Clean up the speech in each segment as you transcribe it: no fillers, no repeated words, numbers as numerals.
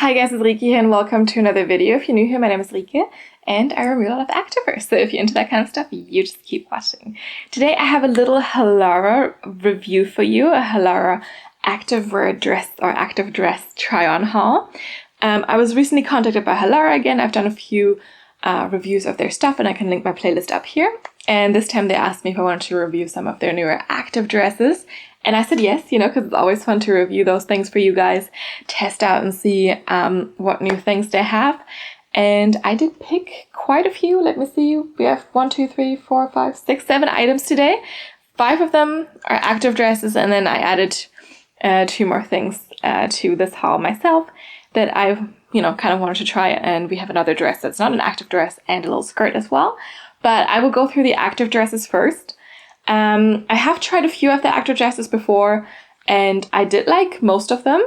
Hi guys, it's Rike here and welcome to another video. If you're new here, my name is Rike and I review a lot of activewear. So if you're into that kind of stuff, you just keep watching. Today I have a little Halara review for you, a Halara activewear dress or active dress try-on haul. I was recently contacted by Halara again. I've done a few reviews of their stuff and I can link my playlist up here. And this time they asked me if I wanted to review some of their newer active dresses. And I said yes, you know, because it's always fun to review those things for you guys, test out and see what new things they have. And I did pick quite a few. Let me see. We have 1, 2, 3, 4, 5, 6, 7 items today. 5 of them are active dresses, and then I added 2 more things to this haul myself that I, kind of wanted to try. And we have another dress that's not an active dress and a little skirt as well. But I will go through the active dresses first. I have tried a few of the active dresses before and I did like most of them.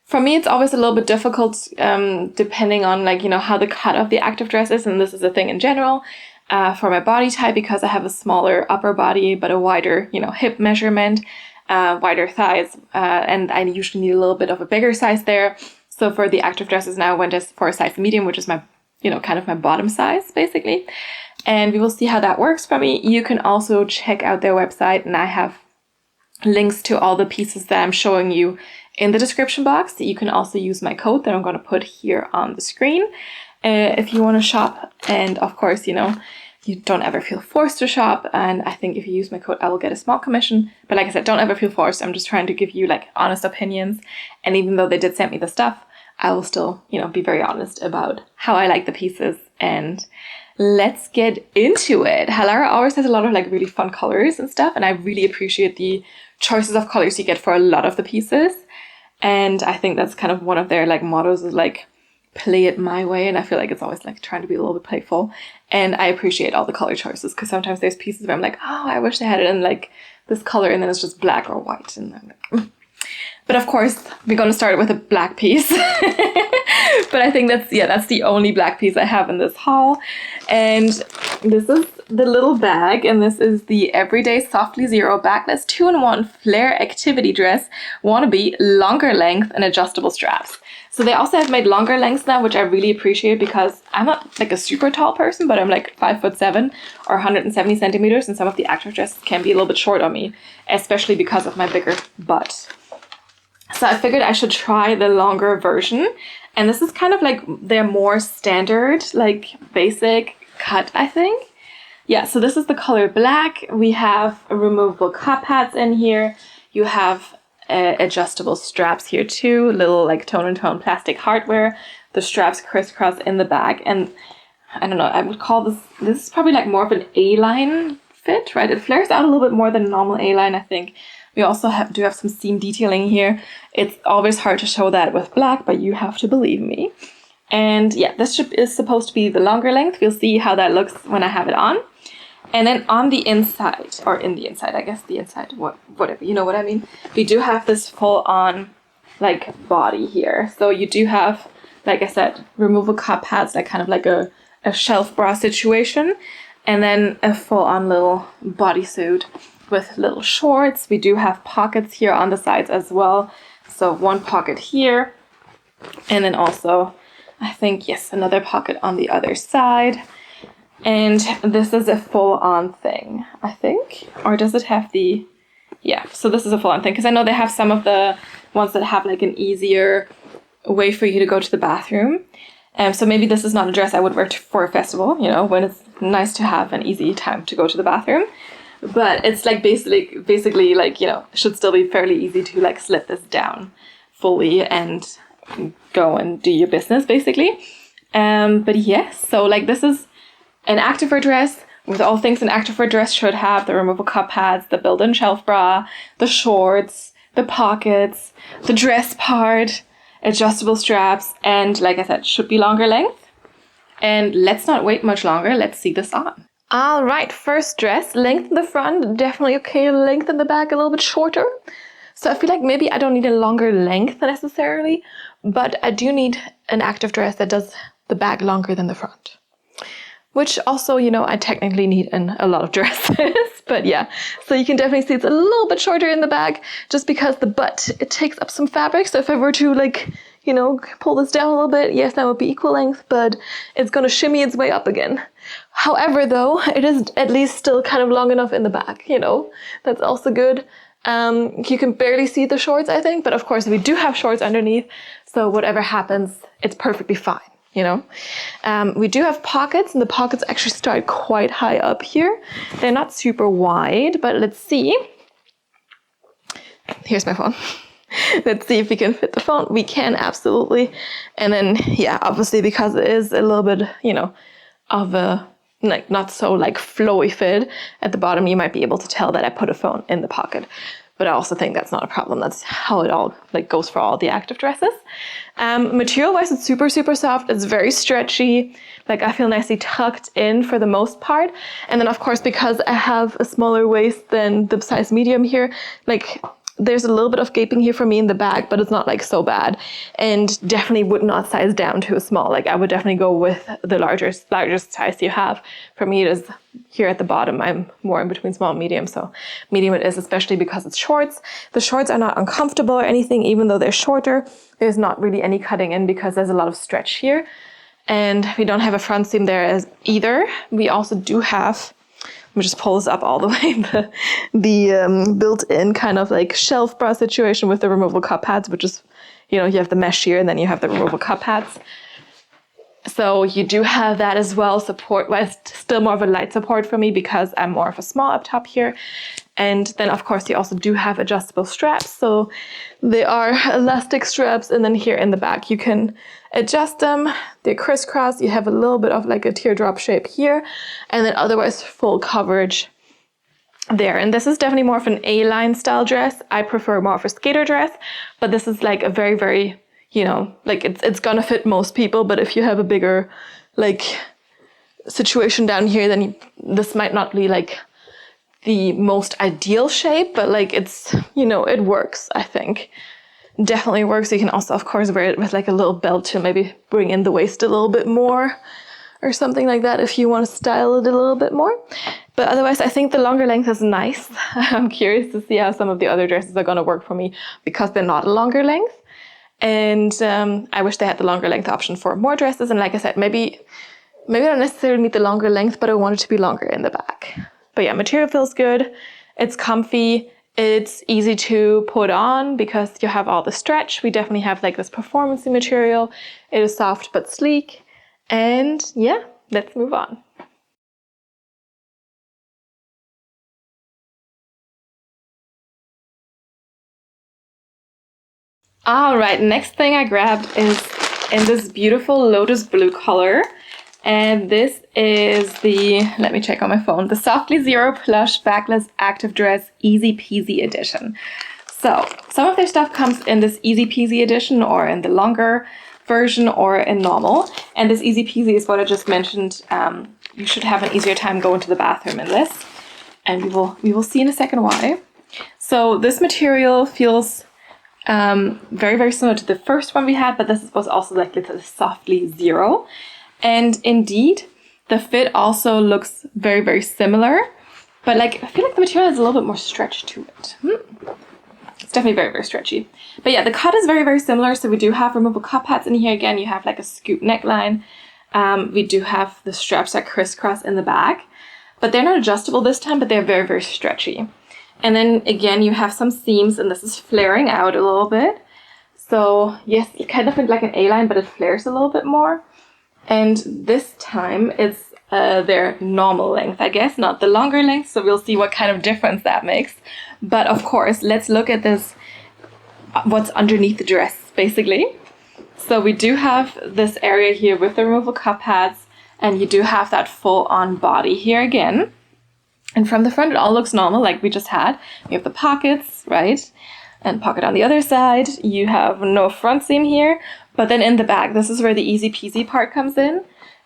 For me, it's always a little bit difficult depending on how the cut of the active dress is, and this is a thing in general for my body type because I have a smaller upper body but a wider hip measurement, wider thighs, and I usually need a little bit of a bigger size there. So for the active dresses now I went for a size medium, which is my kind of my bottom size basically. And we will see how that works for me. You can also check out their website, and I have links to all the pieces that I'm showing you in the description box. You can also use my code that I'm going to put here on the screen if you want to shop. And of course, you don't ever feel forced to shop. And I think if you use my code, I will get a small commission. But like I said, don't ever feel forced. I'm just trying to give you honest opinions. And even though they did send me the stuff, I will still, be very honest about how I like the pieces. And let's get into it. Halara always has a lot of really fun colors and stuff, and I really appreciate the choices of colors you get for a lot of the pieces. And I think that's kind of one of their mottos is play it my way, and I feel like it's always trying to be a little bit playful. And I appreciate all the color choices because sometimes there's pieces where I'm like, oh, I wish they had it in this color, and then it's just black or white, and I'm like, But of course, we're going to start with a black piece. But I think that's the only black piece I have in this haul. And this is the little bag. And this is the Everyday Softlyzero Backless 2-in-1 Flare Activity Dress Wannabe Longer Length and Adjustable Straps. So they also have made longer lengths now, which I really appreciate because I'm not a super tall person, but I'm 5'7" or 170 centimeters. And some of the active dresses can be a little bit short on me, especially because of my bigger butt. So I figured I should try the longer version. And this is kind of their more standard, basic cut, I think. Yeah, so this is the color black. We have removable cup pads in here. You have adjustable straps here too, little tone-and-tone plastic hardware. The straps crisscross in the back. And I don't know, I would call this is probably more of an A-line fit, right? It flares out a little bit more than normal A-line, I think. We also do have some seam detailing here. It's always hard to show that with black, but you have to believe me. And yeah, this is supposed to be the longer length. We'll see how that looks when I have it on. And then on the inside, or in the inside, I guess the inside, whatever, you know what I mean? We do have this full-on, body here. So you do have, like I said, removable cup pads, kind of a shelf bra situation. And then a full-on little bodysuit with little shorts. We do have pockets here on the sides as well. So one pocket here. And then also, I think, yes, another pocket on the other side. And this is a full-on thing, I think. Or does it have the... Yeah, so this is a full-on thing. Because I know they have some of the ones that have an easier way for you to go to the bathroom. So maybe this is not a dress I would wear for a festival, when it's nice to have an easy time to go to the bathroom. But it's basically should still be fairly easy to slip this down fully and go and do your business basically. But yes, so this is an activewear dress with all things an activewear dress should have: the removable cup pads, the built-in shelf bra, the shorts, the pockets, the dress part, adjustable straps, and like I said, should be longer length. And let's not wait much longer. Let's see this on. All right, first dress, length in the front, definitely okay, length in the back, a little bit shorter. So I feel like maybe I don't need a longer length necessarily, but I do need an active dress that does the back longer than the front. Which also, I technically need in a lot of dresses, but yeah. So you can definitely see it's a little bit shorter in the back just because the butt, it takes up some fabric. So if I were to you know, pull this down a little bit, yes, that would be equal length, but it's going to shimmy its way up again. However, though, it is at least still kind of long enough in the back, you know, that's also good. You can barely see the shorts, I think, but of course we do have shorts underneath, so whatever happens, it's perfectly fine, you know. We do have pockets, and the pockets actually start quite high up here. They're not super wide, but let's see. Here's my phone. Let's see if we can fit the phone. We can, absolutely. And then, yeah, obviously because it is a little bit, you know, of a like not so like flowy fit at the bottom, you might be able to tell that I put a phone in the pocket. But I also think that's not a problem. That's how it all like goes for all the active dresses. Material wise, it's super, super soft. It's very stretchy. Like I feel nicely tucked in for the most part. And then of course, because I have a smaller waist than the size medium here, like there's a little bit of gaping here for me in the back, but it's not like so bad, and definitely would not size down to a small. Like I would definitely go with the largest size you have. For me, it is here at the bottom. I'm more in between small and medium, so medium it is, especially because it's shorts. The shorts are not uncomfortable or anything, even though they're shorter. There's not really any cutting in because there's a lot of stretch here, and we don't have a front seam there as either. We also do have, let me just pull this up all the way, the built-in kind of like shelf bra situation with the removable cup pads, which is, you know, you have the mesh here and then you have the removable cup pads. So you do have that as well, support-wise, still more of a light support for me because I'm more of a small up top here. And then of course you also do have adjustable straps. So they are elastic straps, and then here in the back you can adjust them. They're crisscross. You have a little bit of like a teardrop shape here, and then otherwise full coverage there. And this is definitely more of an A-line style dress. I prefer more of a skater dress, but this is like a very, very, you know, like it's gonna fit most people. But if you have a bigger like situation down here, then this might not be like the most ideal shape, but like it's, you know, it works, I think. Definitely works. You can also, of course, wear it with like a little belt to maybe bring in the waist a little bit more or something like that if you want to style it a little bit more. But otherwise, I think the longer length is nice. I'm curious to see how some of the other dresses are going to work for me because they're not a longer length. And I wish they had the longer length option for more dresses. And like I said, maybe I don't necessarily need the longer length, but I want it to be longer in the back. But yeah, material feels good. It's comfy. It's easy to put on because you have all the stretch. We definitely have like this performance material. It is soft but sleek. And yeah, let's move on. All right, next thing I grabbed is in this beautiful lotus blue color. And this is the, let me check on my phone, the Softlyzero Plush Backless Active Dress Easy Peasy edition. So some of their stuff comes in this Easy Peasy edition or in the longer version or in normal. And this Easy Peasy is what I just mentioned. You should have an easier time going to the bathroom in this. And we will see in a second why. So this material feels very, very similar to the first one we had, but this was also like the Softlyzero. And indeed, the fit also looks very, very similar, but like I feel like the material has a little bit more stretch to it. It's definitely very, very stretchy. But yeah, the cut is very, very similar. So we do have removable cup pads in here. Again, you have like a scoop neckline. We do have the straps that crisscross in the back, but they're not adjustable this time, but they're very, very stretchy. And then again, you have some seams, and this is flaring out a little bit. So yes, it kind of looks like an A-line, but it flares a little bit more. And this time it's their normal length, I guess, not the longer length. So we'll see what kind of difference that makes. But of course, let's look at this, what's underneath the dress, basically. So we do have this area here with the removable cup pads, and you do have that full-on body here again. And from the front, it all looks normal, like we just had. You have the pockets, right? And pocket on the other side. You have no front seam here. But then in the back, this is where the easy peasy part comes in.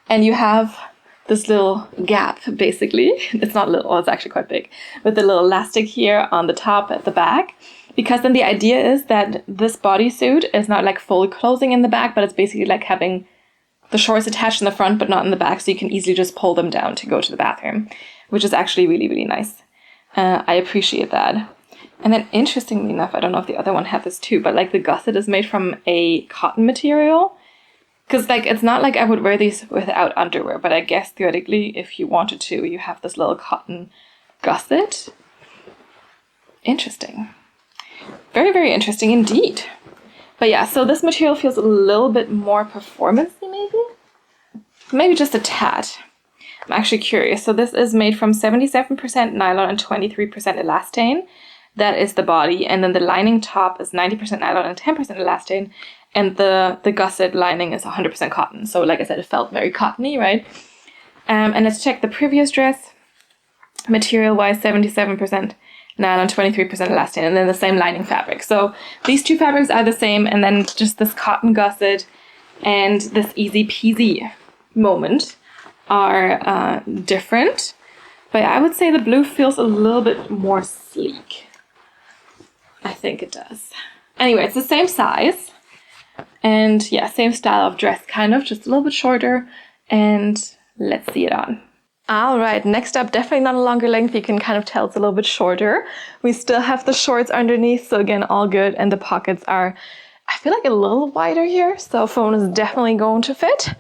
And you have this little gap, basically. It's not little, it's actually quite big. With the little elastic here on the top at the back. Because then the idea is that this bodysuit is not like fully closing in the back, but it's basically like having the shorts attached in the front, but not in the back. So you can easily just pull them down to go to the bathroom, which is actually really, really nice. I appreciate that. And then interestingly enough, I don't know if the other one had this too, but like the gusset is made from a cotton material. Because like it's not like I would wear these without underwear, but I guess theoretically if you wanted to, you have this little cotton gusset. Interesting. Very, very interesting indeed. But yeah, so this material feels a little bit more performance-y maybe? Maybe just a tad. I'm actually curious. So this is made from 77% nylon and 23% elastane. That is the body. And then the lining top is 90% nylon and 10% elastane. And the gusset lining is 100% cotton. So like I said, it felt very cottony, right? And let's check the previous dress. Material-wise, 77% nylon, 23% elastane, and then the same lining fabric. So these two fabrics are the same, and then just this cotton gusset and this easy peasy moment are different. But I would say the blue feels a little bit more sleek. I think it does. Anyway, it's the same size. And yeah, same style of dress, kind of, just a little bit shorter. And let's see it on. All right, next up, definitely not a longer length. You can kind of tell it's a little bit shorter. We still have the shorts underneath, so again, all good. And the pockets are, I feel like a little wider here, so phone is definitely going to fit.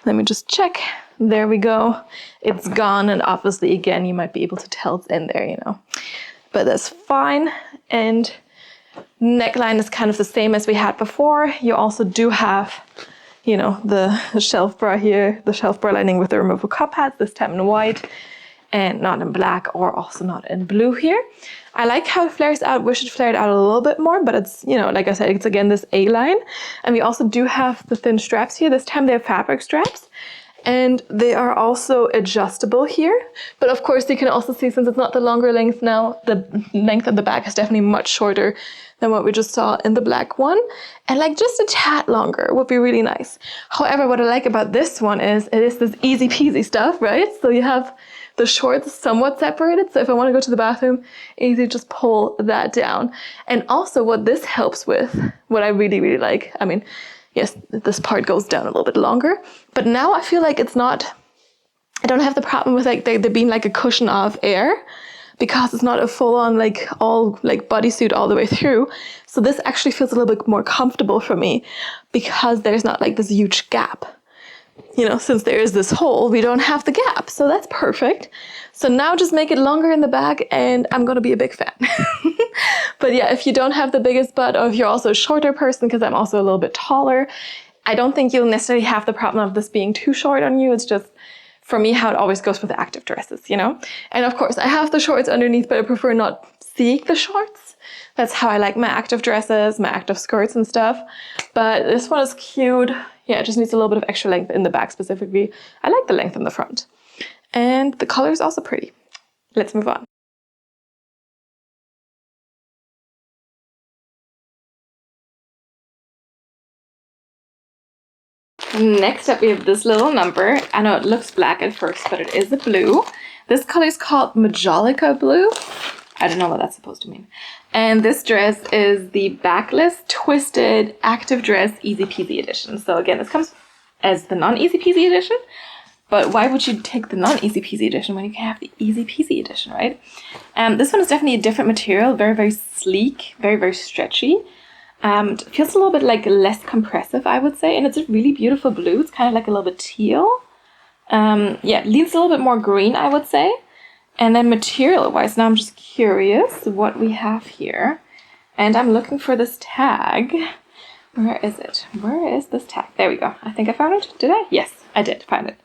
Let me just check. There we go. It's gone, and obviously, again, you might be able to tell it's in there, you know. But that's fine. And neckline is kind of the same as we had before. You also do have, you know, the shelf bra here, the shelf bra lining with the removable cup hats, this time in white and not in black, or also not in blue here. I like how it flares out. Wish it flared out a little bit more, but it's, you know, like I said, it's again this A-line. And we also do have the thin straps here. This time they have fabric straps. And they are also adjustable here. But of course, you can also see, since it's not the longer length now, the length of the back is definitely much shorter than what we just saw in the black one. And like just a tad longer would be really nice. However, what I like about this one is it is this easy peasy stuff, right? So you have the shorts somewhat separated. So if I want to go to the bathroom, easy, just pull that down. And also what this helps with, what I really, really like, I mean, yes, this part goes down a little bit longer, but now I feel like it's not, I don't have the problem with like there being like a cushion of air, because it's not a full-on like all like bodysuit all the way through. So this actually feels a little bit more comfortable for me because there's not like this huge gap. You know, since there is this hole, we don't have the gap. So that's perfect. So now just make it longer in the back and I'm going to be a big fan. But yeah, if you don't have the biggest butt, or if you're also a shorter person, because I'm also a little bit taller, I don't think you'll necessarily have the problem of this being too short on you. It's just, for me, how it always goes with the active dresses, you know? And of course, I have the shorts underneath, but I prefer not seeing the shorts. That's how I like my active dresses, my active skirts and stuff. But this one is cute. Yeah, it just needs a little bit of extra length in the back specifically. I like the length in the front. And the color is also pretty. Let's move on. Next up, we have this little number. I know it looks black at first, but it is a blue. This color is called Majolica Blue. I don't know what that's supposed to mean. And this dress is the Backless Twisted Active Dress Easy Peasy Edition. So again, this comes as the non-Easy Peasy Edition. But why would you take the non-Easy Peasy Edition when you can have the Easy Peasy Edition, right? This one is definitely a different material. Very, very sleek. Very, very stretchy. It feels a little bit like less compressive, I would say. And it's a really beautiful blue. It's kind of like a little bit teal. Yeah, it leans a little bit more green, I would say. And then material-wise, now I'm just curious what we have here. And I'm looking for this tag. Where is it? Where is this tag? There we go. I think I found it. Did I? Yes, I did find it.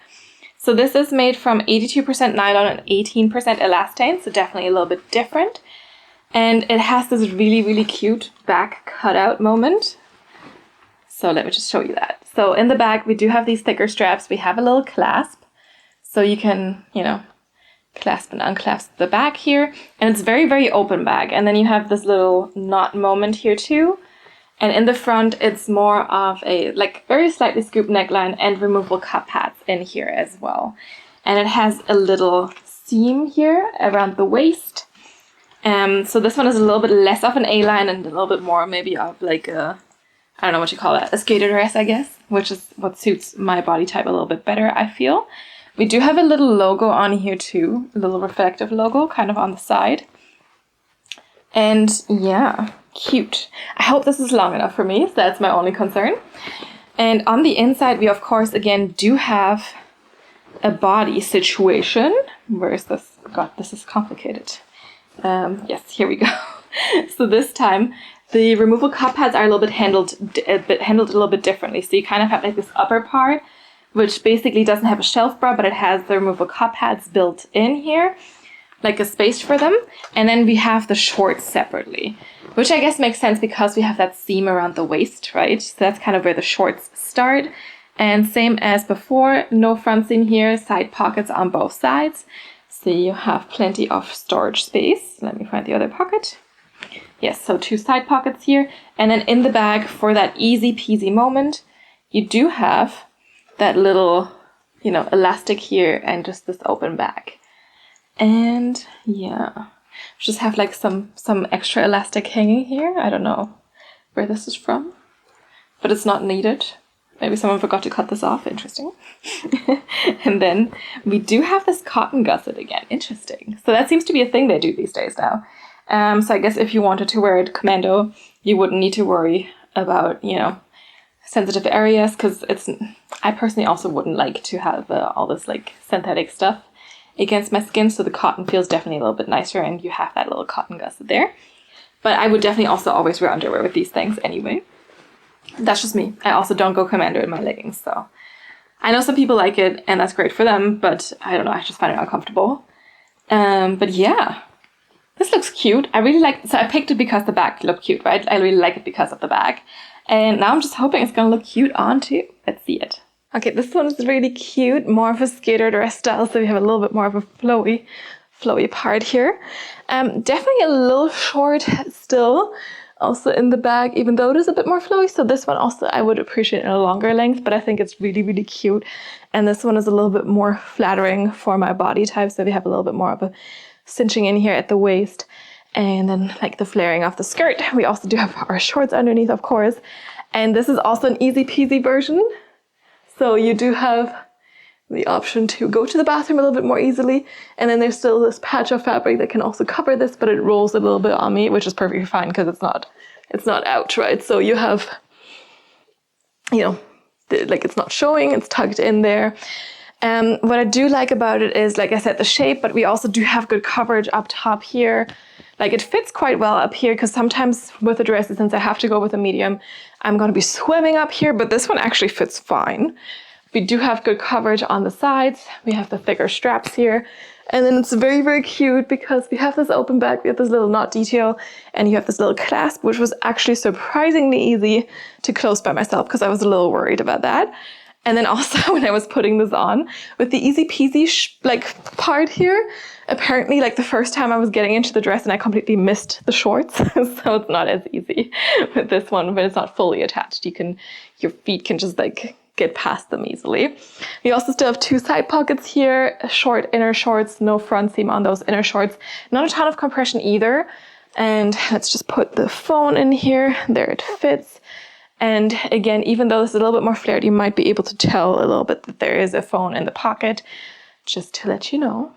So this is made from 82% nylon and 18% elastane. So definitely a little bit different. And it has this really, really cute back cutout moment. So let me just show you that. So in the back, we do have these thicker straps. We have a little clasp. So you can, you know, clasp and unclasp the back here. And it's very, very open back. And then you have this little knot moment here too. And in the front, it's more of a like very slightly scooped neckline and removable cup hats in here as well. And it has a little seam here around the waist. So this one is a little bit less of an A-line and a little bit more maybe of like a, I don't know what you call that, a skater dress, I guess, which is what suits my body type a little bit better, I feel. We do have a little logo on here too, a little reflective logo kind of on the side. And yeah, cute. I hope this is long enough for me, so that's my only concern. And on the inside, we of course again do have a body situation. Where is this? God, this is complicated. Yes, here we go. So this time, the removable cup pads are a little bit handled a little bit differently. So you kind of have like this upper part, which basically doesn't have a shelf bra, but it has the removable cup pads built in here, like a space for them. And then we have the shorts separately, which I guess makes sense because we have that seam around the waist, right? So that's kind of where the shorts start. And same as before, no front seam here, side pockets on both sides. So you have plenty of storage space. Let me find the other pocket. Yes, so 2 side pockets here. And then in the bag, for that easy peasy moment, you do have that little, elastic here and just this open bag. And yeah, just have like some extra elastic hanging here. I don't know where this is from, but it's not needed. Maybe someone forgot to cut this off. Interesting. And then we do have this cotton gusset again. Interesting. So that seems to be a thing they do these days now. So I guess if you wanted to wear it commando, you wouldn't need to worry about, sensitive areas, because I personally also wouldn't like to have all this like synthetic stuff against my skin. So the cotton feels definitely a little bit nicer, and you have that little cotton gusset there. But I would definitely also always wear underwear with these things anyway. That's just me. I also don't go commando in my leggings, so I know some people like it and that's great for them, but I don't know, I just find it uncomfortable. But yeah, this looks cute. I really like, so I picked it because the bag looked cute, right? I really like it because of the bag. And now I'm just hoping it's gonna look cute on too. Let's see it. Okay, this one is really cute, more of a skater dress style, so we have a little bit more of a flowy part here. Definitely a little short still. Also in the bag, even though it is a bit more flowy. So this one also I would appreciate in a longer length, but I think it's really, really cute. And this one is a little bit more flattering for my body type. So we have a little bit more of a cinching in here at the waist. And then like the flaring of the skirt. We also do have our shorts underneath, of course. And this is also an easy peasy version. So you do have the option to go to the bathroom a little bit more easily. And then there's still this patch of fabric that can also cover this, but it rolls a little bit on me, which is perfectly fine because it's not out, right? So you have, like it's not showing, it's tucked in there. What I do like about it is, like I said, the shape, but we also do have good coverage up top here. Like it fits quite well up here because sometimes with the dresses, since I have to go with a medium, I'm going to be swimming up here, but this one actually fits fine. We do have good coverage on the sides. We have the thicker straps here. And then it's very, very cute because we have this open back, we have this little knot detail, and you have this little clasp, which was actually surprisingly easy to close by myself because I was a little worried about that. And then also when I was putting this on with the easy peasy part here, apparently like the first time I was getting into the dress and I completely missed the shorts. So it's not as easy with this one, but it's not fully attached. Your feet can just like get past them easily. We also still have 2 side pockets here, short inner shorts, no front seam on those inner shorts. Not a ton of compression either. And let's just put the phone in here. There it fits. And again, even though this is a little bit more flared, you might be able to tell a little bit that there is a phone in the pocket, just to let you know.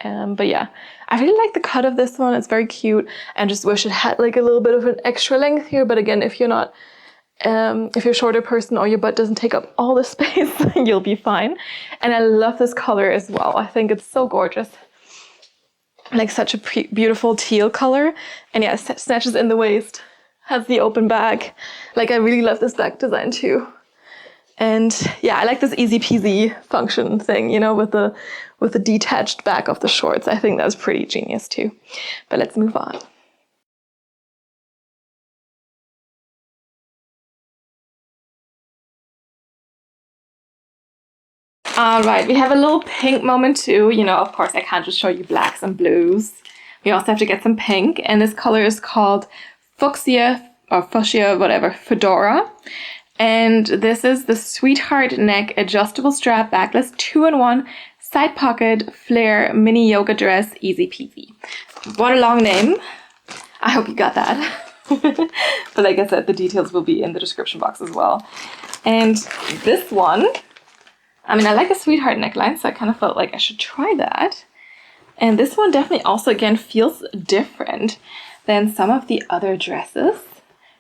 But yeah, I really like the cut of this one. It's very cute, and just wish it had like a little bit of an extra length here. But again, if you're a shorter person or your butt doesn't take up all the space, you'll be fine. And I love this color as well. I think it's so gorgeous. Like such a beautiful teal color. And yeah, it snatches in the waist, has the open back. Like I really love this back design too. And yeah, I like this easy peasy function thing, with the detached back of the shorts. I think that's pretty genius too. But let's move on. All right, we have a little pink moment too. Of course, I can't just show you blacks and blues. We also have to get some pink, and this color is called Fuchsia, whatever, Fedora. And this is the Sweetheart Neck Adjustable Strap Backless 2-in-1 Side Pocket Flare Mini Yoga Dress Easy Peasy. What a long name. I hope you got that. But like I said, the details will be in the description box as well. And this one, I like a sweetheart neckline, so I kind of felt like I should try that. And this one definitely also, again, feels different. than some of the other dresses.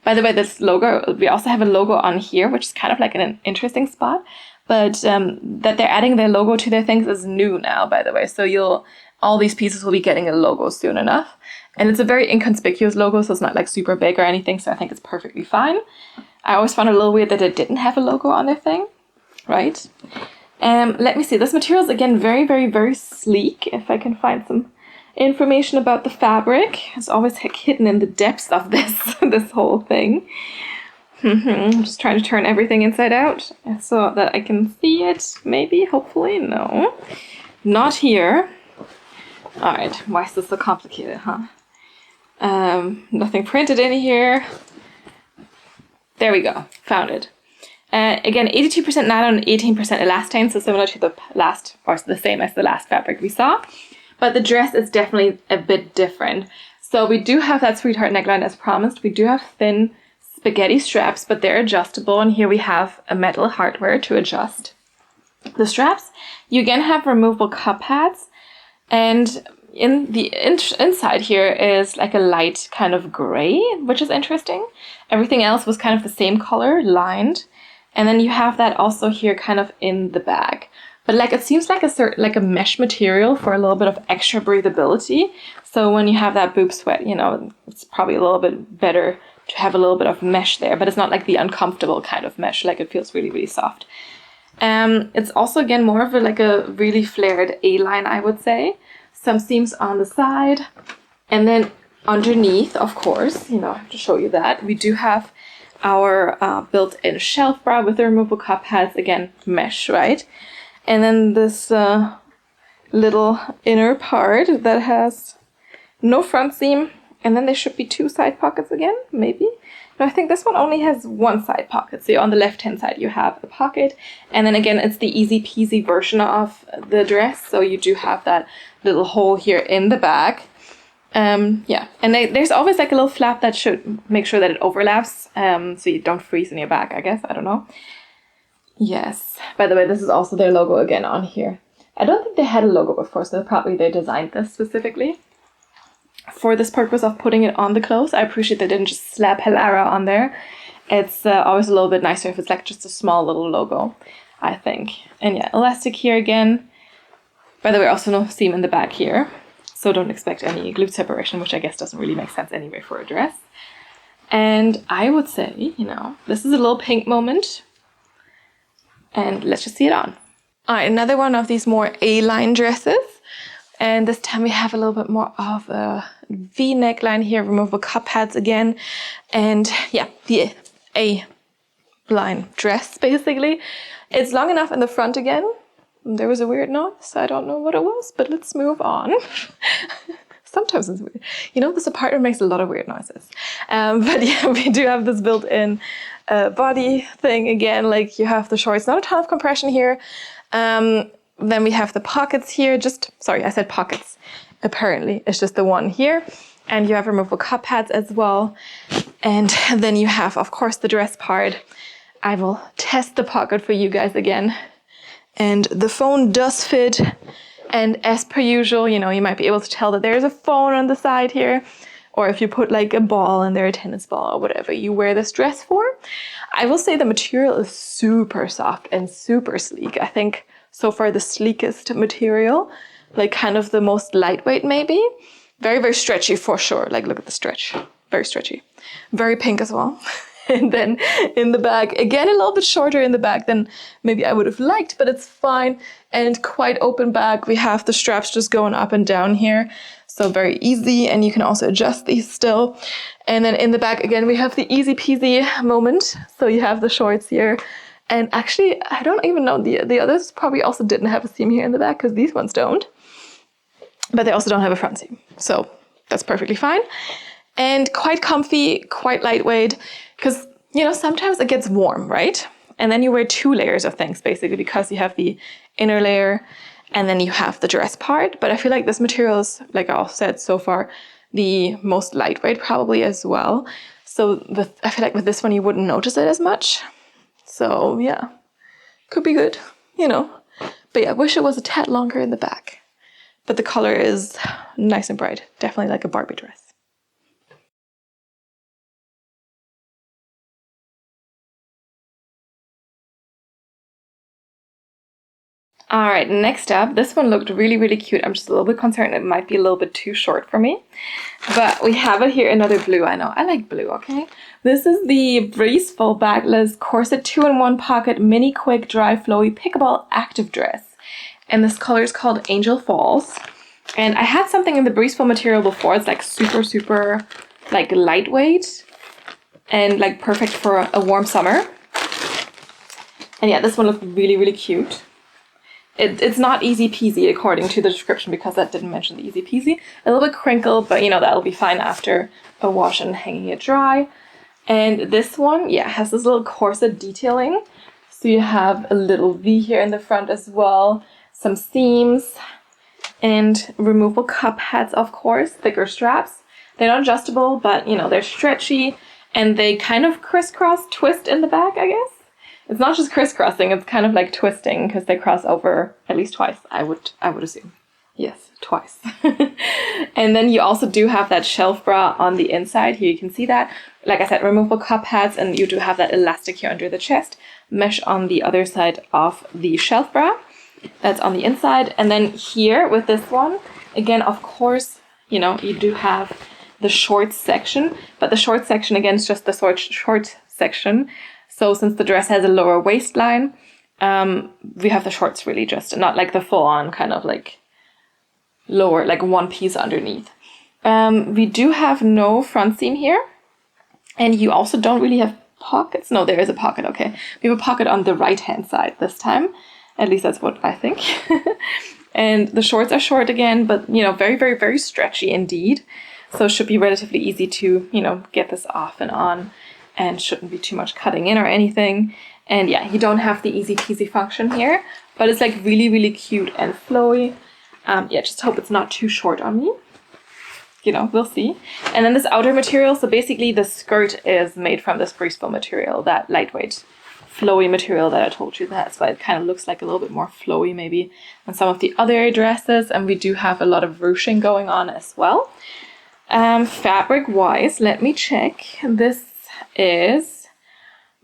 By the way, this logo, we also have a logo on here, which is kind of like an interesting spot, but that they're adding their logo to their things is new now, by the way. So all these pieces will be getting a logo soon enough. And it's a very inconspicuous logo, so it's not like super big or anything, so I think it's perfectly fine. I always found it a little weird that it didn't have a logo on their thing, right? Let me see. This material is, again, very, very, very sleek. If I can find some information about the fabric. It's always hidden in the depths of this whole thing. I'm just trying to turn everything inside out so that I can see it. Maybe, hopefully, no. Not here. Alright, why is this so complicated, huh? Nothing printed in here. There we go, found it. Again, 82% nylon, 18% elastane, so similar to the last, or the same as the last fabric we saw. But the dress is definitely a bit different. So we do have that sweetheart neckline as promised. We do have thin spaghetti straps, but they're adjustable. And here we have a metal hardware to adjust the straps. You again have removable cup pads. And in the inside here is like a light kind of gray, which is interesting. Everything else was kind of the same color, lined. And then you have that also here kind of in the bag. But like it seems like a mesh material for a little bit of extra breathability. So when you have that boob sweat, you know, it's probably a little bit better to have a little bit of mesh there, but it's not like the uncomfortable kind of mesh, like it feels really, really soft. It's also, again, more of a really flared A-line, I would say. Some seams on the side. And then underneath, of course, you know, I have to show you that, we do have our built-in shelf bra with the removable cup pads, again, mesh, right? And then this little inner part that has no front seam. And then there should be 2 side pockets again, maybe. No, I think this one only has 1 side pocket. So on the left-hand side, you have a pocket. And then again, it's the easy peasy version of the dress. So you do have that little hole here in the back. Yeah, and there's always like a little flap that should make sure that it overlaps. So you don't freeze in your back, I guess. I don't know. Yes. By the way, this is also their logo again on here. I don't think they had a logo before, so probably they designed this specifically for this purpose of putting it on the clothes. I appreciate they didn't just slap Halara on there. It's always a little bit nicer if it's like just a small little logo, I think. And yeah, elastic here again. By the way, also no seam in the back here. So don't expect any glute separation, which I guess doesn't really make sense anyway for a dress. And I would say, you know, this is a little pink moment. And let's just see it on. All right, another one of these more A-line dresses. And this time we have a little bit more of a V neckline here, removable cup pads again. And yeah, the A-line dress, basically. It's long enough in the front again. There was a weird noise. I don't know what it was, but let's move on. Sometimes it's weird. You know, this apartment makes a lot of weird noises. But yeah, we do have this built-in body thing again. Like you have the shorts, not a ton of compression here. Then we have the pockets here. Sorry, I said pockets. Apparently, it's just the one here. And you have removable cup pads as well. And then you have, of course, the dress part. I will test the pocket for you guys again. And the phone does fit. And as per usual, you know, you might be able to tell that there's a phone on the side here. Or if you put like a ball in there, a tennis ball or whatever you wear this dress for. I will say the material is super soft and super sleek. I think so far the sleekest material, like kind of the most lightweight maybe. Very, very stretchy for sure. Like look at the stretch, very stretchy. Very pink as well. And then in the back, again, a little bit shorter in the back than maybe I would have liked, but it's fine. And quite open back. We have the straps just going up and down here. So very easy. And you can also adjust these still. And then in the back, again, we have the easy peasy moment. So you have the shorts here. And actually, I don't even know, the others probably also didn't have a seam here in the back because these ones don't. But they also don't have a front seam. So that's perfectly fine. And quite comfy, quite lightweight. Because, you know, sometimes it gets warm, right? And then you wear 2 layers of things, basically, because you have the inner layer and then you have the dress part. But I feel like this material is, like I said so far, the most lightweight probably as well. So I feel like with this one, you wouldn't notice it as much. So yeah, could be good, you know. But yeah, I wish it was a tad longer in the back. But the color is nice and bright. Definitely like a Barbie dress. All right, next up, this one looked really, really cute. I'm just a little bit concerned it might be a little bit too short for me. But we have it here, another blue. I know, I like blue, okay? This is the Breezeful Backless Corset 2-in-1 Pocket Mini Quick Dry Flowy Pickleball Active Dress. And this color is called Angel Falls. And I had something in the Breezeful material before. It's like super, super like lightweight and like perfect for a warm summer. And yeah, this one looked really, really cute. It's not easy peasy according to the description because that didn't mention the easy peasy. A little bit crinkled, but you know, that'll be fine after a wash and hanging it dry. And this one, yeah, has this little corset detailing. So you have a little V here in the front as well, some seams, and removable cup heads, of course, thicker straps. They're not adjustable, but you know, they're stretchy and they kind of crisscross twist in the back, I guess. It's not just crisscrossing, it's kind of like twisting because they cross over at least twice, I would assume. Yes, twice. And then you also do have that shelf bra on the inside. Here you can see that. Like I said, removable cup pads, and you do have that elastic here under the chest. Mesh on the other side of the shelf bra. That's on the inside. And then here with this one, again, of course, you know, you do have the shorts section. But the shorts section, again, is just the short section. So since the dress has a lower waistline, we have the shorts really just, not like the full-on kind of like lower, like one piece underneath. We do have no front seam here. And you also don't really have pockets. No, there is a pocket, okay. We have a pocket on the right-hand side this time. At least that's what I think. And the shorts are short again, but, you know, very, very, very stretchy indeed. So it should be relatively easy to, you know, get this off and on. And shouldn't be too much cutting in or anything. And yeah, you don't have the easy peasy function here, but it's like really, really cute and flowy. Yeah, just hope it's not too short on me. You know, we'll see. And then this outer material, so basically the skirt is made from this Breezeful material, that lightweight, flowy material that I told you. That's why it kind of looks like a little bit more flowy maybe than some of the other dresses. And we do have a lot of ruching going on as well. Fabric wise, let me check. This is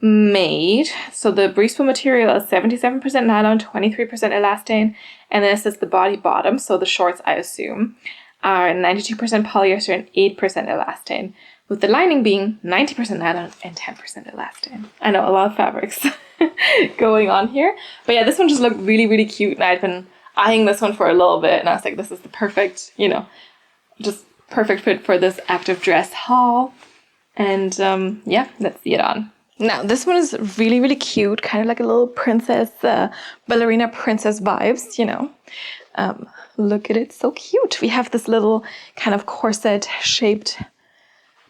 made, so the Breezeful material is 77% nylon, 23% elastane, and then it says the body bottom, so the shorts I assume are 92% polyester and 8% elastane, with the lining being 90% nylon and 10% elastane. I know, a lot of fabrics going on here, but yeah, this one just looked really, really cute, and I'd been eyeing this one for a little bit, and I was like, this is the perfect, you know, just perfect fit for this active dress haul. And yeah, let's see it on. Now, this one is really, really cute, kind of like a little princess, ballerina princess vibes, you know. Look at it, so cute. We have this little kind of corset shaped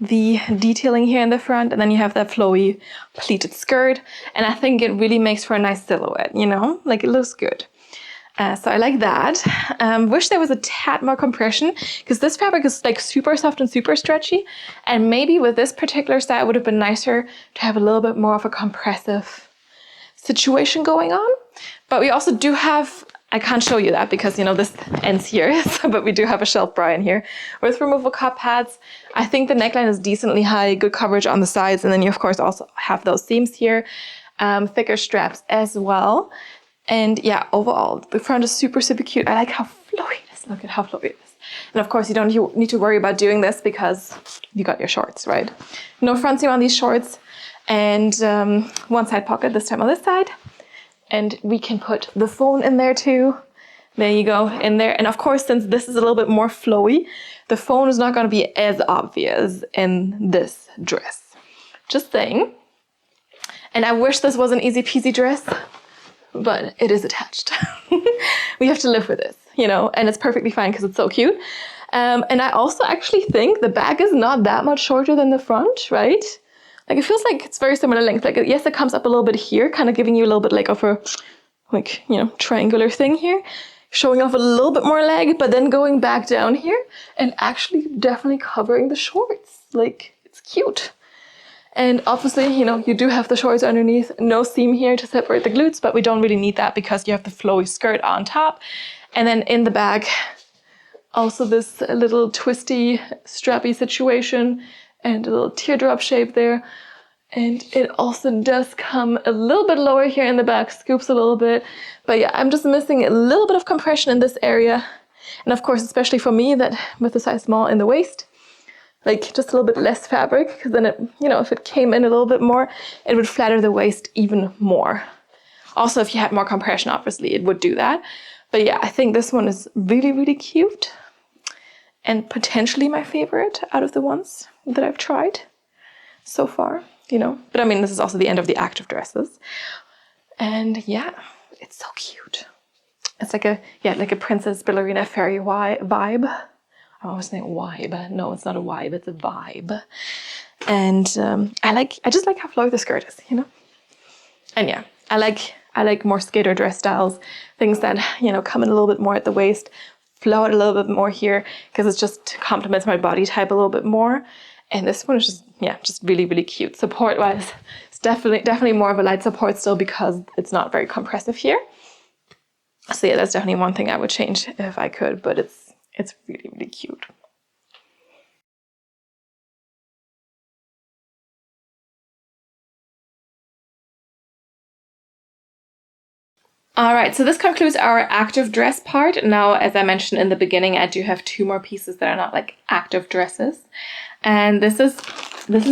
V detailing here in the front, and then you have that flowy pleated skirt. And I think it really makes for a nice silhouette, you know, like it looks good. So I like that. Wish there was a tad more compression because this fabric is like super soft and super stretchy. And maybe with this particular style, it would have been nicer to have a little bit more of a compressive situation going on. But we also do have, I can't show you that because, you know, this ends here. But we do have a shelf bra in here with removable cup pads. I think the neckline is decently high, good coverage on the sides. And then you, of course, also have those seams here, thicker straps as well. And yeah, overall, the front is super, super cute. I like how flowy it is. Look at how flowy it is. And of course, you don't need to worry about doing this because you got your shorts, right? No front seam on these shorts. And one side pocket, this time on this side. And we can put the phone in there too. There you go, in there. And of course, since this is a little bit more flowy, the phone is not going to be as obvious in this dress. Just saying. And I wish this was an easy peasy dress, but it is attached. We have to live with this, you know, and it's perfectly fine because it's so cute. And I also actually think the back is not that much shorter than the front, right? Like it feels like it's very similar length. Like yes, it comes up a little bit here, kind of giving you a little bit like of a, like, you know, triangular thing here, showing off a little bit more leg, but then going back down here and actually definitely covering the shorts. Like it's cute. And obviously, you know, you do have the shorts underneath, no seam here to separate the glutes, but we don't really need that because you have the flowy skirt on top. And then in the back, also this little twisty, strappy situation and a little teardrop shape there. And it also does come a little bit lower here in the back, scoops a little bit. But yeah, I'm just missing a little bit of compression in this area. And of course, especially for me, that with the size small in the waist, like just a little bit less fabric, because then it, you know, if it came in a little bit more, it would flatter the waist even more. Also, if you had more compression, obviously it would do that. But yeah, I think this one is really, really cute and potentially my favorite out of the ones that I've tried so far, you know. But I mean, this is also the end of the active dresses. And yeah, it's so cute. It's like a, yeah, like a Princess Ballerina Fairy vibe. I always think vibe. No, it's not a vibe, it's a vibe. And I just like how flowy the skirt is, you know. And yeah, I like more skater dress styles, things that, you know, come in a little bit more at the waist, flow out a little bit more here, because it just complements my body type a little bit more. And this one is just, yeah, just really, really cute. Support wise, it's definitely more of a light support still because it's not very compressive here. So yeah, that's definitely one thing I would change if I could, but it's really, really cute. All right, so this concludes our active dress part. Now, as I mentioned in the beginning, I do have 2 more pieces that are not like active dresses. And this is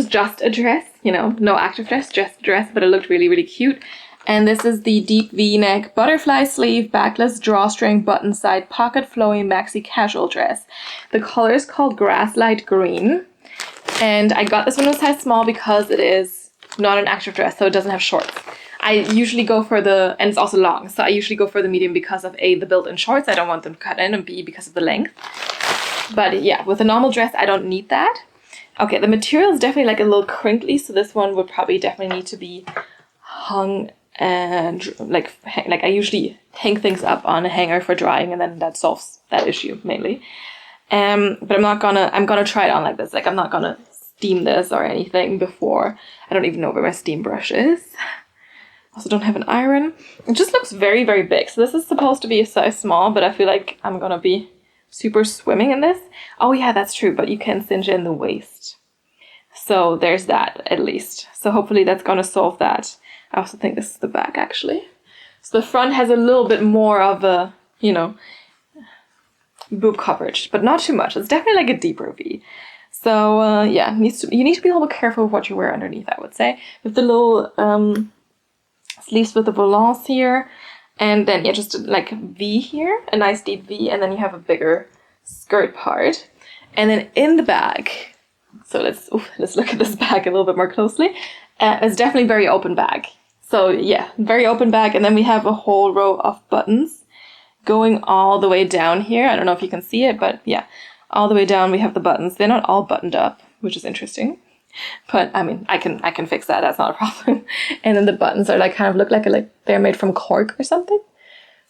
just a dress, you know, no active dress, just a dress, but it looked really, really cute. And this is the deep V-neck, butterfly sleeve, backless drawstring, button side, pocket flowy maxi casual dress. The color is called Grasslight Green. And I got this one in a size small because it is not an active dress, so it doesn't have shorts. I usually go for the, and it's also long, so I usually go for the medium because of A, the built-in shorts, I don't want them cut in, and B, because of the length. But yeah, with a normal dress, I don't need that. Okay, the material is definitely like a little crinkly, so this one would probably definitely need to be hung and like I usually hang things up on a hanger for drying, and then that solves that issue mainly. But I'm gonna try it on like this. Like I'm not gonna steam this or anything before. I don't even know where my steam brush is. Also don't have an iron. It just looks very, very big. So this is supposed to be a size small, but I feel like I'm gonna be super swimming in this. Oh yeah, that's true, but you can cinch in the waist. So there's that at least. So hopefully that's gonna solve that. I also think this is the back actually. So the front has a little bit more of a, you know, boob coverage, but not too much. It's definitely like a deeper V. So yeah, you need to be a little bit careful with what you wear underneath, I would say. With the little sleeves with the volants here, and then yeah, just like a V here, a nice deep V, and then you have a bigger skirt part. And then in the bag, so let's look at this bag a little bit more closely. It's definitely very open bag. So yeah, very open bag, and then we have a whole row of buttons going all the way down here. I don't know if you can see it, but yeah, all the way down we have the buttons. They're not all buttoned up, which is interesting. But I mean, I can fix that. That's not a problem. And then the buttons are like kind of look like they're made from cork or something.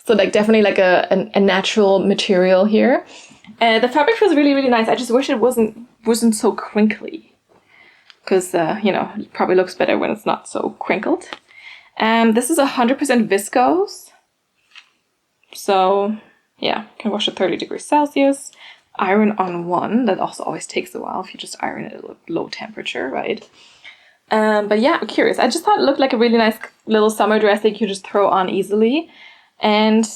So like definitely like a natural material here. The fabric feels really, really nice. I just wish it wasn't so crinkly, because you know, it probably looks better when it's not so crinkled. This is 100% viscose. So yeah, can wash at 30 degrees Celsius. Iron on 1. That also always takes a while if you just iron it at a low temperature, right? But yeah, I'm curious. I just thought it looked like a really nice little summer dress that you could just throw on easily. And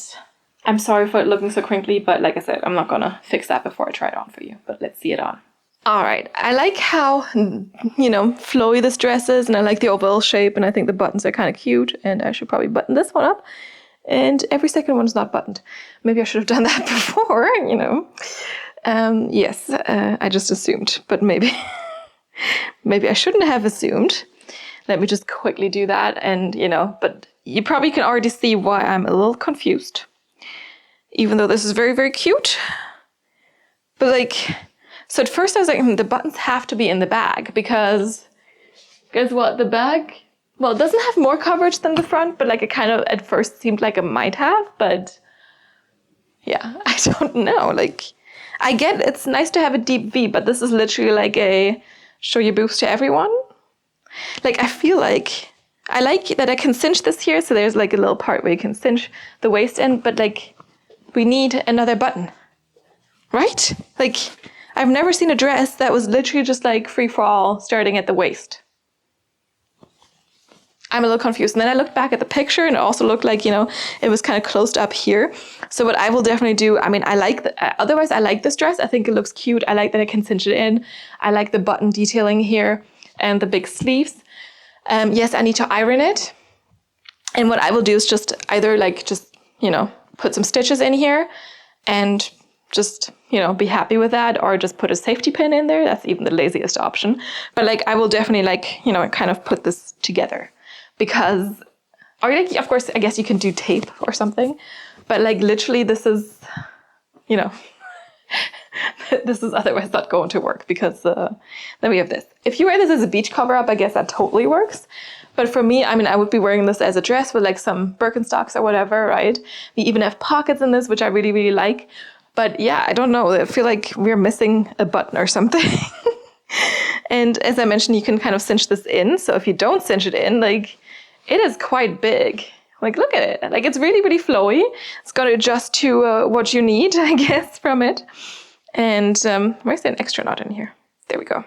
I'm sorry for it looking so crinkly, but like I said, I'm not gonna fix that before I try it on for you. But let's see it on. All right, I like how, you know, flowy this dress is, and I like the overall shape, and I think the buttons are kind of cute, and I should probably button this one up. And every second one is not buttoned. Maybe I should have done that before, you know. Yes, I just assumed, but maybe I shouldn't have assumed. Let me just quickly do that, and you know, but you probably can already see why I'm a little confused. Even though this is very, very cute. But like, so at first I was like, the buttons have to be in the bag, because guess what, the bag, well, it doesn't have more coverage than the front, but like it kind of at first seemed like it might have, but yeah, I don't know, like, I get it's nice to have a deep V, but this is literally like a show your boobs to everyone. Like, I feel like I like that I can cinch this here, so there's like a little part where you can cinch the waist in, but like, we need another button, right? Like, I've never seen a dress that was literally just like free for all starting at the waist. I'm a little confused. And then I looked back at the picture and it also looked like, you know, it was kind of closed up here. So what I will definitely do, I mean, I like, otherwise I like this dress. I think it looks cute. I like that I can cinch it in. I like the button detailing here and the big sleeves. Yes, I need to iron it. And what I will do is just either like, just, you know, put some stitches in here and just, you know, be happy with that, or just put a safety pin in there. That's even the laziest option. But like, I will definitely like, you know, kind of put this together. Because, or like, of course, I guess you can do tape or something, but like literally this is, you know, this is otherwise not going to work because then we have this. If you wear this as a beach cover up, I guess that totally works. But for me, I mean, I would be wearing this as a dress with like some Birkenstocks or whatever, right? We even have pockets in this, which I really, really like. But yeah, I don't know. I feel like we're missing a button or something. And as I mentioned, you can kind of cinch this in. So if you don't cinch it in, like, it is quite big. Like, look at it. Like, it's really, really flowy. It's got to adjust to what you need, I guess, from it. And where's an extra knot in here? There we go.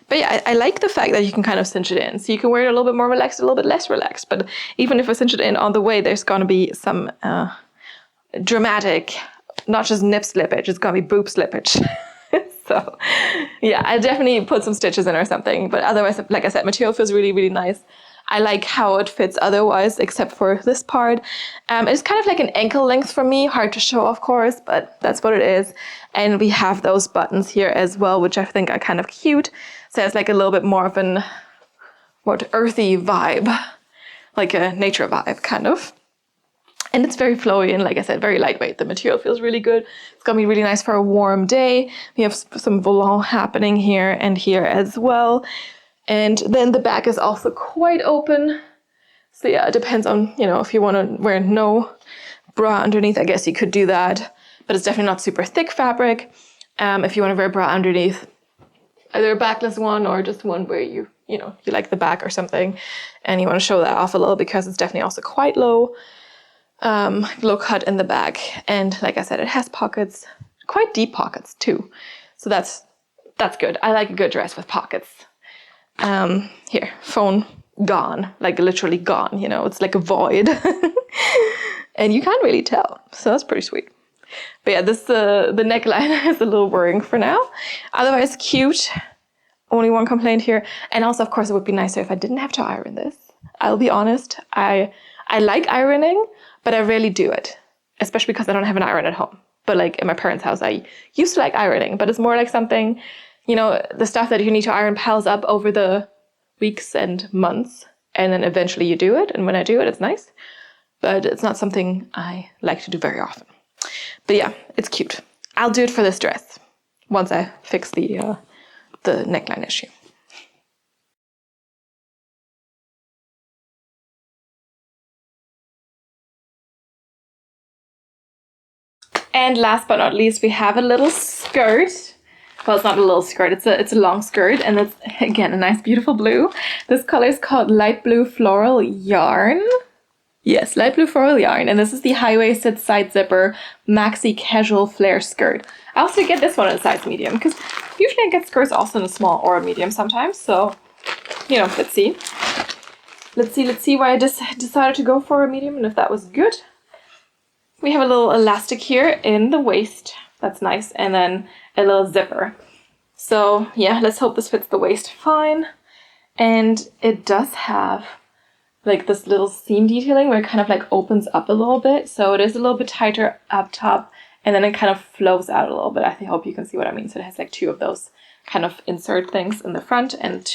But yeah, I like the fact that you can kind of cinch it in. So you can wear it a little bit more relaxed, a little bit less relaxed. But even if I cinch it in on the way, there's going to be some dramatic, not just nip slippage, it's going to be boob slippage. So yeah, I definitely put some stitches in or something. But otherwise, like I said, material feels really, really nice. I like how it fits otherwise, except for this part. It's kind of like an ankle length for me, hard to show, of course, but that's what it is. And we have those buttons here as well, which I think are kind of cute. So it's like a little bit more of an, earthy vibe, like a nature vibe, kind of. And it's very flowy and, like I said, very lightweight. The material feels really good. It's gonna be really nice for a warm day. We have some volant happening here and here as well. And then the back is also quite open. So yeah, it depends on, you know, if you want to wear no bra underneath, I guess you could do that. But it's definitely not super thick fabric. If you want to wear a bra underneath, either a backless one or just one where you like the back or something, and you want to show that off a little because it's definitely also quite low cut in the back. And like I said, it has pockets, quite deep pockets too. So that's good. I like a good dress with pockets. Here, phone gone, like literally gone, you know, it's like a void. And you can't really tell. So that's pretty sweet. But yeah, this the neckline is a little worrying for now. Otherwise cute. Only one complaint here. And also, of course, it would be nicer if I didn't have to iron this. I'll be honest. I like ironing, but I rarely do it, especially because I don't have an iron at home. But like in my parents' house, I used to like ironing, but it's more like something, you know, the stuff that you need to iron piles up over the weeks and months, and then eventually you do it. And when I do it, it's nice, but it's not something I like to do very often. But yeah, it's cute. I'll do it for this dress once I fix the neckline issue. And last but not least, we have a little skirt. Well, it's not a little skirt, it's a long skirt, and it's, again, a nice, beautiful blue. This color is called Light Blue Floral Yarn. Yes, Light Blue Floral Yarn, and this is the high-waisted side zipper maxi casual flare skirt. I also get this one in size medium, because usually I get skirts also in a small or a medium sometimes, so, you know, let's see. Let's see why I just decided to go for a medium, and if that was good. We have a little elastic here in the waist. That's nice. And then a little zipper. So yeah, let's hope this fits the waist fine. And it does have like this little seam detailing where it kind of like opens up a little bit. So it is a little bit tighter up top, and then it kind of flows out a little bit. I hope you can see what I mean. So it has like two of those kind of insert things in the front and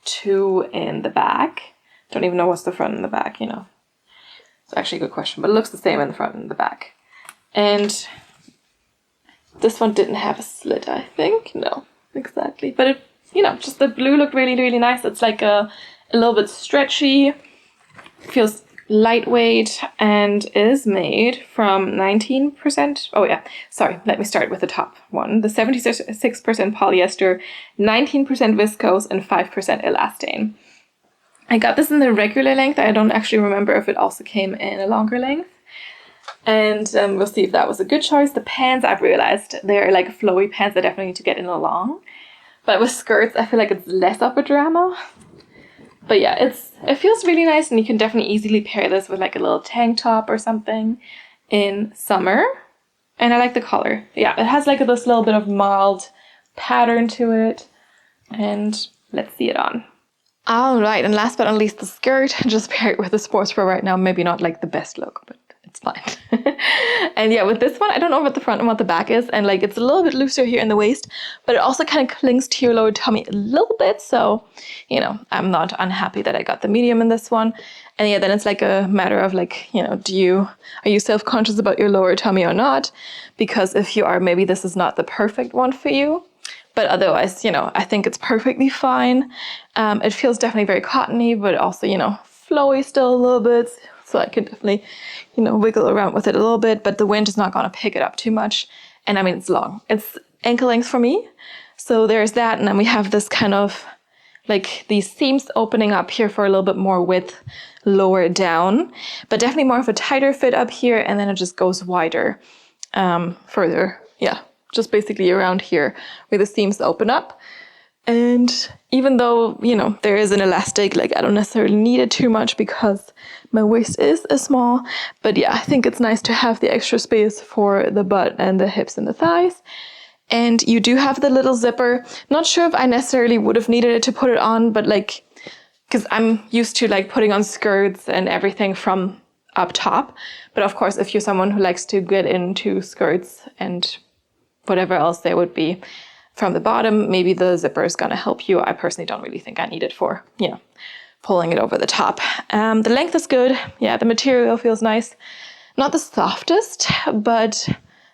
two in the back. Don't even know what's the front and the back, you know. It's actually a good question, but it looks the same in the front and the back. And this one didn't have a slit, I think. No, exactly. But it, you know, just the blue looked really, really nice. It's like a little bit stretchy, feels lightweight, and is made from 19%. Oh yeah, sorry, let me start with the top one. The 76% polyester, 19% viscose, and 5% elastane. I got this in the regular length. I don't actually remember if it also came in a longer length. And we'll see if that was a good choice. The pants, I've realized, they're like flowy pants. I definitely need to get in a long. But with skirts, I feel like it's less of a drama. But yeah, it feels really nice, and you can definitely easily pair this with like a little tank top or something in summer. And I like the color. Yeah, it has like this little bit of mild pattern to it. And let's see it on. All right, and last but not least, the skirt. Just pair it with the sports bra right now. Maybe not like the best look, but it's fine. And yeah, with this one, I don't know what the front and what the back is. And like, it's a little bit looser here in the waist, but it also kind of clings to your lower tummy a little bit. So, you know, I'm not unhappy that I got the medium in this one. And yeah, then it's like a matter of like, you know, are you self-conscious about your lower tummy or not? Because if you are, maybe this is not the perfect one for you. But otherwise, you know, I think it's perfectly fine. It feels definitely very cottony, but also, you know, flowy still a little bit. So I can definitely, you know, wiggle around with it a little bit, but the wind is not going to pick it up too much. And I mean, it's long. It's ankle length for me. So there's that. And then we have this kind of like these seams opening up here for a little bit more width lower down, but definitely more of a tighter fit up here. And then it just goes wider further. Yeah. Just basically around here where the seams open up. And even though, you know, there is an elastic, like I don't necessarily need it too much because my waist is small. But yeah, I think it's nice to have the extra space for the butt and the hips and the thighs. And you do have the little zipper. Not sure if I necessarily would have needed it to put it on, but like, because I'm used to like putting on skirts and everything from up top. But of course, if you're someone who likes to get into skirts and whatever else there would be from the bottom, maybe the zipper is going to help you. I personally don't really think I need it for, you know, pulling it over the top. The length is good. Yeah, the material feels nice. Not the softest, but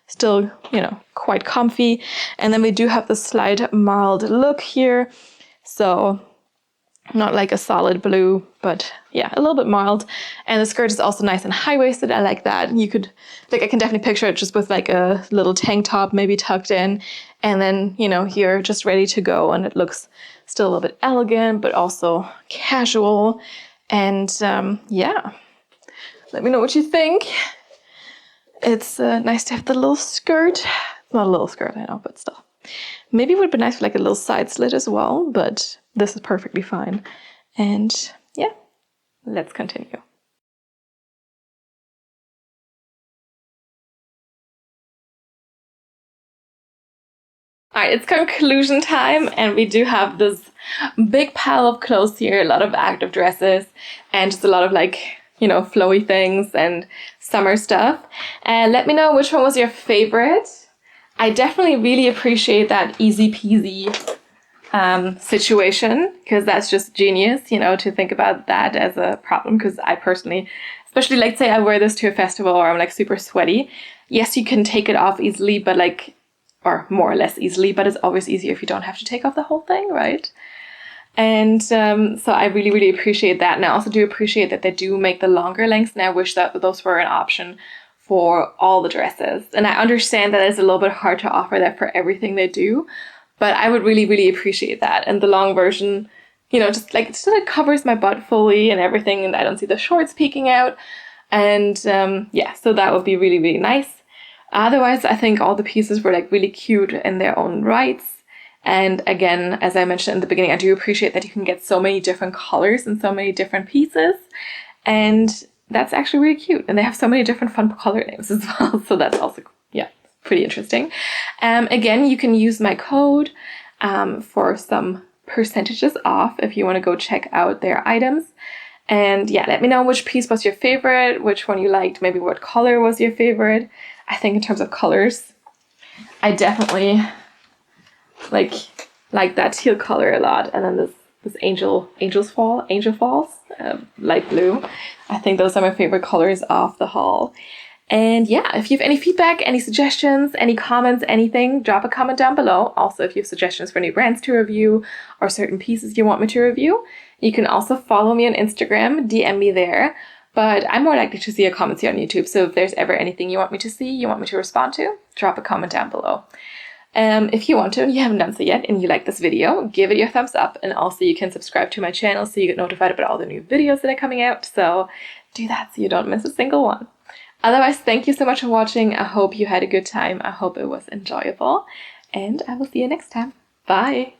still, you know, quite comfy. And then we do have the slight mild look here. So not like a solid blue, but yeah, a little bit mild. And the skirt is also nice and high-waisted. I like that. You could, like, I can definitely picture it just with like a little tank top, maybe tucked in. And then, you know, you're just ready to go. And it looks still a little bit elegant, but also casual. And yeah, let me know what you think. It's nice to have the little skirt. It's not a little skirt, I know, but still. Maybe it would be nice for like a little side slit as well, but this is perfectly fine. And yeah, let's continue. All right, it's conclusion time, and we do have this big pile of clothes here, a lot of active dresses, and just a lot of like, you know, flowy things and summer stuff. And let me know which one was your favorite. I definitely really appreciate that easy peasy situation, because that's just genius, you know, to think about that as a problem. Because I personally, especially like say I wear this to a festival or I'm like super sweaty. Yes, you can take it off easily, but like, or more or less easily, but it's always easier if you don't have to take off the whole thing, right? And so I really, really appreciate that. And I also do appreciate that they do make the longer lengths, and I wish that those were an option for all the dresses. And I understand that it's a little bit hard to offer that for everything they do, but I would really, really appreciate that. And the long version, you know, just like it covers my butt fully and everything, and I don't see the shorts peeking out. And yeah, so that would be really, really nice. Otherwise, I think all the pieces were like really cute in their own rights. And again, as I mentioned in the beginning, I do appreciate that you can get so many different colors and so many different pieces. And that's actually really cute. And they have so many different fun color names as well. So that's also, yeah, pretty interesting. Again, you can use my code for some percentages off if you want to go check out their items. And yeah, let me know which piece was your favorite, which one you liked, maybe what color was your favorite. I think in terms of colors, I definitely like that teal color a lot. And then this Angel Falls, light blue. I think those are my favorite colors off the haul. And yeah, if you have any feedback, any suggestions, any comments, anything, drop a comment down below. Also, if you have suggestions for new brands to review or certain pieces you want me to review, you can also follow me on Instagram, DM me there. But I'm more likely to see your comments here on YouTube. So if there's ever anything you want me to see, you want me to respond to, drop a comment down below. If you want to and you haven't done so yet and you like this video, give it your thumbs up. And also you can subscribe to my channel so you get notified about all the new videos that are coming out. So do that so you don't miss a single one. Otherwise, thank you so much for watching. I hope you had a good time. I hope it was enjoyable. And I will see you next time. Bye!